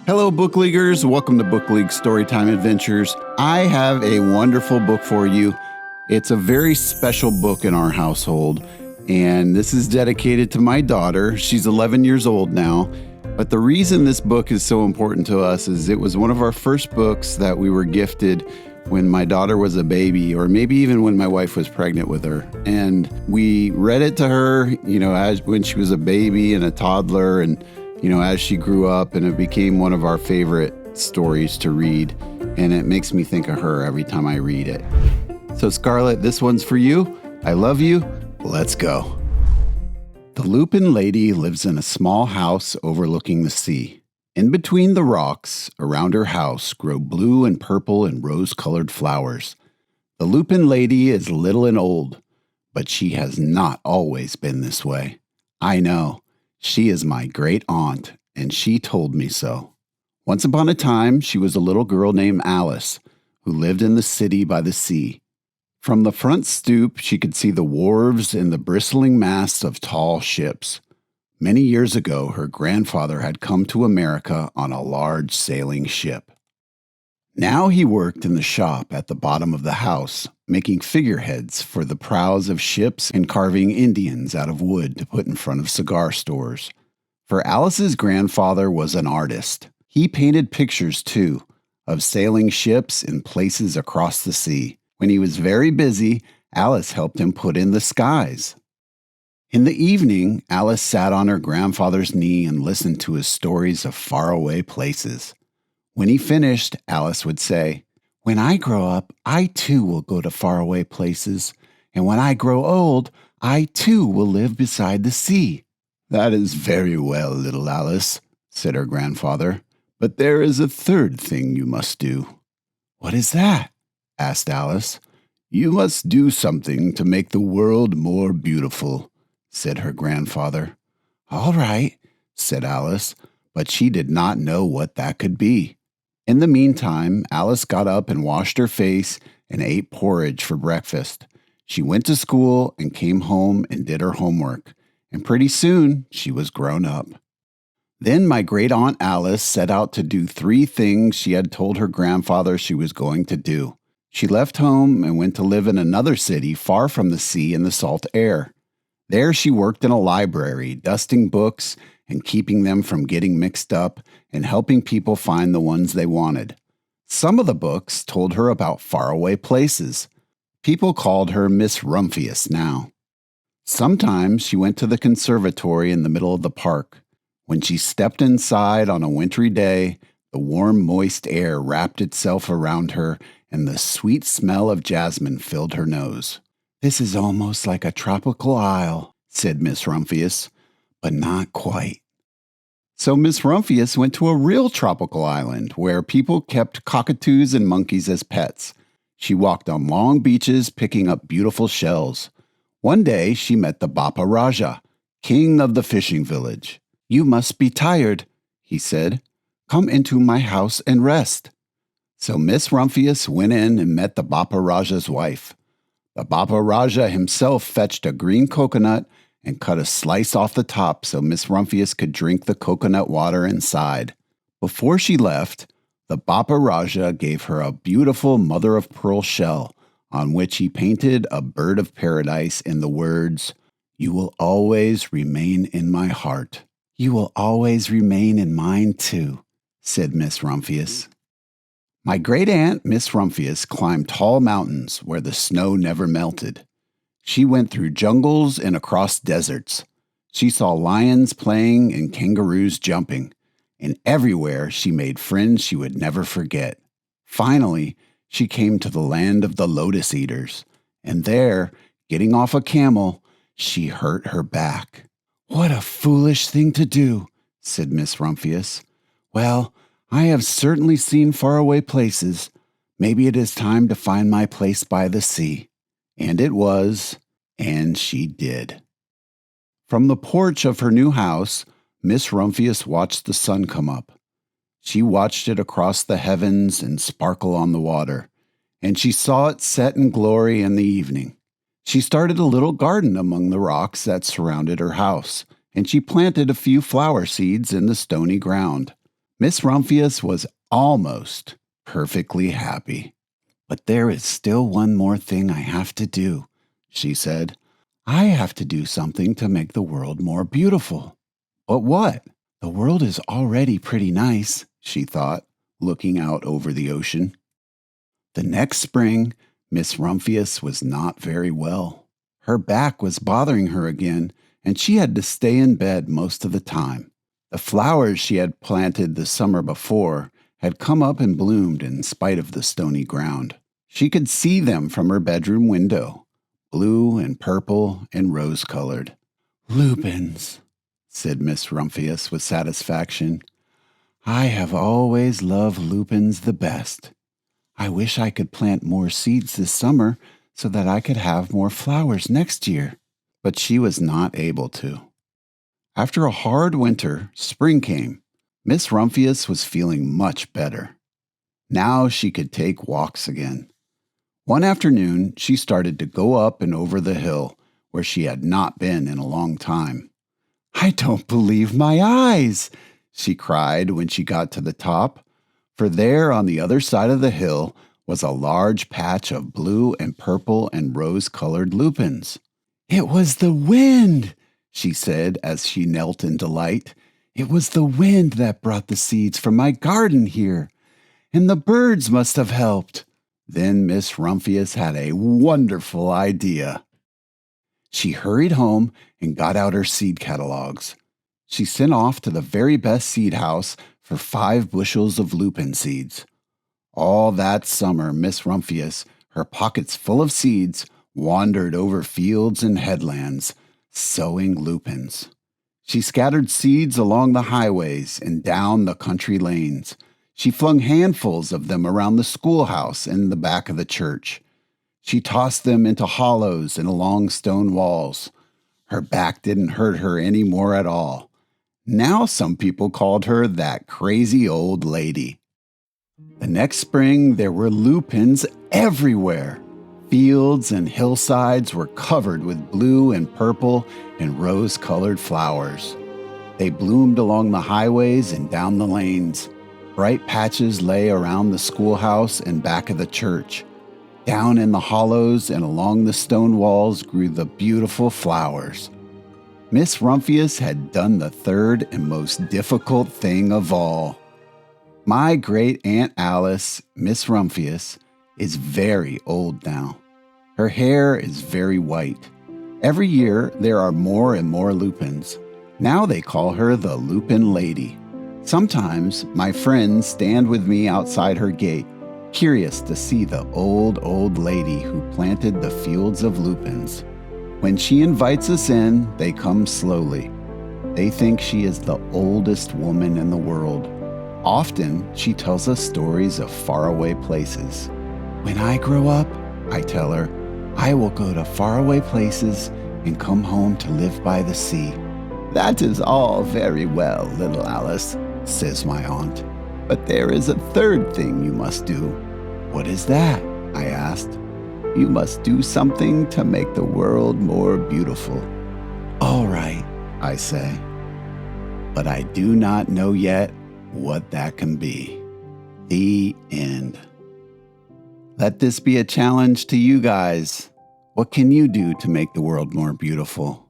Hello, Book Leaguers. Welcome to Book League Storytime Adventures. I have a wonderful book for you. It's a very special book in our household, and this is dedicated to my daughter. She's 11 years old now, but the reason this book is so important to us is it was one of our first books that we were gifted when my daughter was a baby, or maybe even when my wife was pregnant with her. And we read it to her, when she was a baby and a toddler, and as she grew up, and it became one of our favorite stories to read, and it makes me think of her every time I read it. So Scarlett, this one's for you. I love you. Let's go. The Lupine Lady lives in a small house overlooking the sea. In between the rocks around her house grow blue and purple and rose-colored flowers. The Lupine Lady is little and old, but she has not always been this way. I know. She is my great aunt, and she told me so. Once upon a time, she was a little girl named Alice, who lived in the city by the sea. From the front stoop, she could see the wharves and the bristling masts of tall ships. Many years ago, her grandfather had come to America on a large sailing ship. Now he worked in the shop at the bottom of the house, making figureheads for the prows of ships and carving Indians out of wood to put in front of cigar stores. For Alice's grandfather was an artist. He painted pictures, too, of sailing ships in places across the sea. When he was very busy, Alice helped him put in the skies. In the evening, Alice sat on her grandfather's knee and listened to his stories of faraway places. When he finished, Alice would say, "When I grow up, I too will go to faraway places, and when I grow old, I too will live beside the sea." "That is very well, little Alice," said her grandfather, "but there is a third thing you must do." "What is that?" asked Alice. "You must do something to make the world more beautiful," said her grandfather. "All right," said Alice, but she did not know what that could be. In the meantime, Alice got up and washed her face and ate porridge for breakfast. She went to school and came home and did her homework, and pretty soon she was grown up. Then my great-aunt Alice set out to do 3 things she had told her grandfather she was going to do. She left home and went to live in another city far from the sea and the salt air. There she worked in a library, dusting books and keeping them from getting mixed up and helping people find the ones they wanted. Some of the books told her about faraway places. People called her Miss Rumphius now. Sometimes she went to the conservatory in the middle of the park. When she stepped inside on a wintry day, the warm, moist air wrapped itself around her and the sweet smell of jasmine filled her nose. "This is almost like a tropical isle," said Miss Rumphius, "but not quite." So Miss Rumphius went to a real tropical island where people kept cockatoos and monkeys as pets. She walked on long beaches picking up beautiful shells. One day she met the Bapa Raja, king of the fishing village. "You must be tired," he said. "Come into my house and rest." So Miss Rumphius went in and met the Bapa Raja's wife. The Bapa Raja himself fetched a green coconut and cut a slice off the top so Miss Rumphius could drink the coconut water inside. Before she left, the Bapa Raja gave her a beautiful mother-of-pearl shell on which he painted a bird of paradise in the words, "You will always remain in my heart." "You will always remain in mine too," said Miss Rumphius. My great-aunt, Miss Rumphius, climbed tall mountains where the snow never melted. She went through jungles and across deserts. She saw lions playing and kangaroos jumping, and everywhere she made friends she would never forget. Finally, she came to the land of the lotus eaters, and there, getting off a camel, she hurt her back. "What a foolish thing to do," said Miss Rumphius. "Well, I have certainly seen faraway places. Maybe it is time to find my place by the sea." And it was, and she did. From the porch of her new house, Miss Rumphius watched the sun come up. She watched it across the heavens and sparkle on the water, and she saw it set in glory in the evening. She started a little garden among the rocks that surrounded her house, and she planted a few flower seeds in the stony ground. Miss Rumphius was almost perfectly happy. "But there is still one more thing I have to do," she said. "I have to do something to make the world more beautiful." "But what?" "The world is already pretty nice," she thought, looking out over the ocean. The next spring, Miss Rumphius was not very well. Her back was bothering her again, and she had to stay in bed most of the time. The flowers she had planted the summer before had come up and bloomed in spite of the stony ground. She could see them from her bedroom window, blue and purple and rose-colored. "Lupines," said Miss Rumphius with satisfaction. "I have always loved lupines the best. I wish I could plant more seeds this summer so that I could have more flowers next year." But she was not able to. After a hard winter, spring came. Miss Rumphius was feeling much better. Now she could take walks again. One afternoon, she started to go up and over the hill where she had not been in a long time. "I don't believe my eyes," she cried when she got to the top, for there on the other side of the hill was a large patch of blue and purple and rose-colored lupines. "It was the wind," she said as she knelt in delight. "It was the wind that brought the seeds from my garden here, and the birds must have helped." Then Miss Rumphius had a wonderful idea. She hurried home and got out her seed catalogs. She sent off to the very best seed house for 5 bushels of lupin seeds. All that summer, Miss Rumphius, her pockets full of seeds, wandered over fields and headlands, sowing lupins. She scattered seeds along the highways and down the country lanes. She flung handfuls of them around the schoolhouse and the back of the church. She tossed them into hollows and along stone walls. Her back didn't hurt her any more at all. Now some people called her that crazy old lady. The next spring, there were lupins everywhere. Fields and hillsides were covered with blue and purple and rose-colored flowers. They bloomed along the highways and down the lanes. Bright patches lay around the schoolhouse and back of the church. Down in the hollows and along the stone walls grew the beautiful flowers. Miss Rumphius had done the third and most difficult thing of all. My great-aunt Alice, Miss Rumphius, is very old now. Her hair is very white. Every year there are more and more lupins. Now they call her the Lupine Lady. Sometimes my friends stand with me outside her gate, curious to see the old lady who planted the fields of lupins. When she invites us in, they come slowly. They think she is the oldest woman in the world. Often, she tells us stories of faraway places. "When I grow up," I tell her, "I will go to faraway places and come home to live by the sea." "That is all very well, little Alice," says my aunt, "but there is a third thing you must do." "What is that?" I asked. "You must do something to make the world more beautiful." "All right," I say, "but I do not know yet what that can be." The end. Let this be a challenge to you guys. What can you do to make the world more beautiful?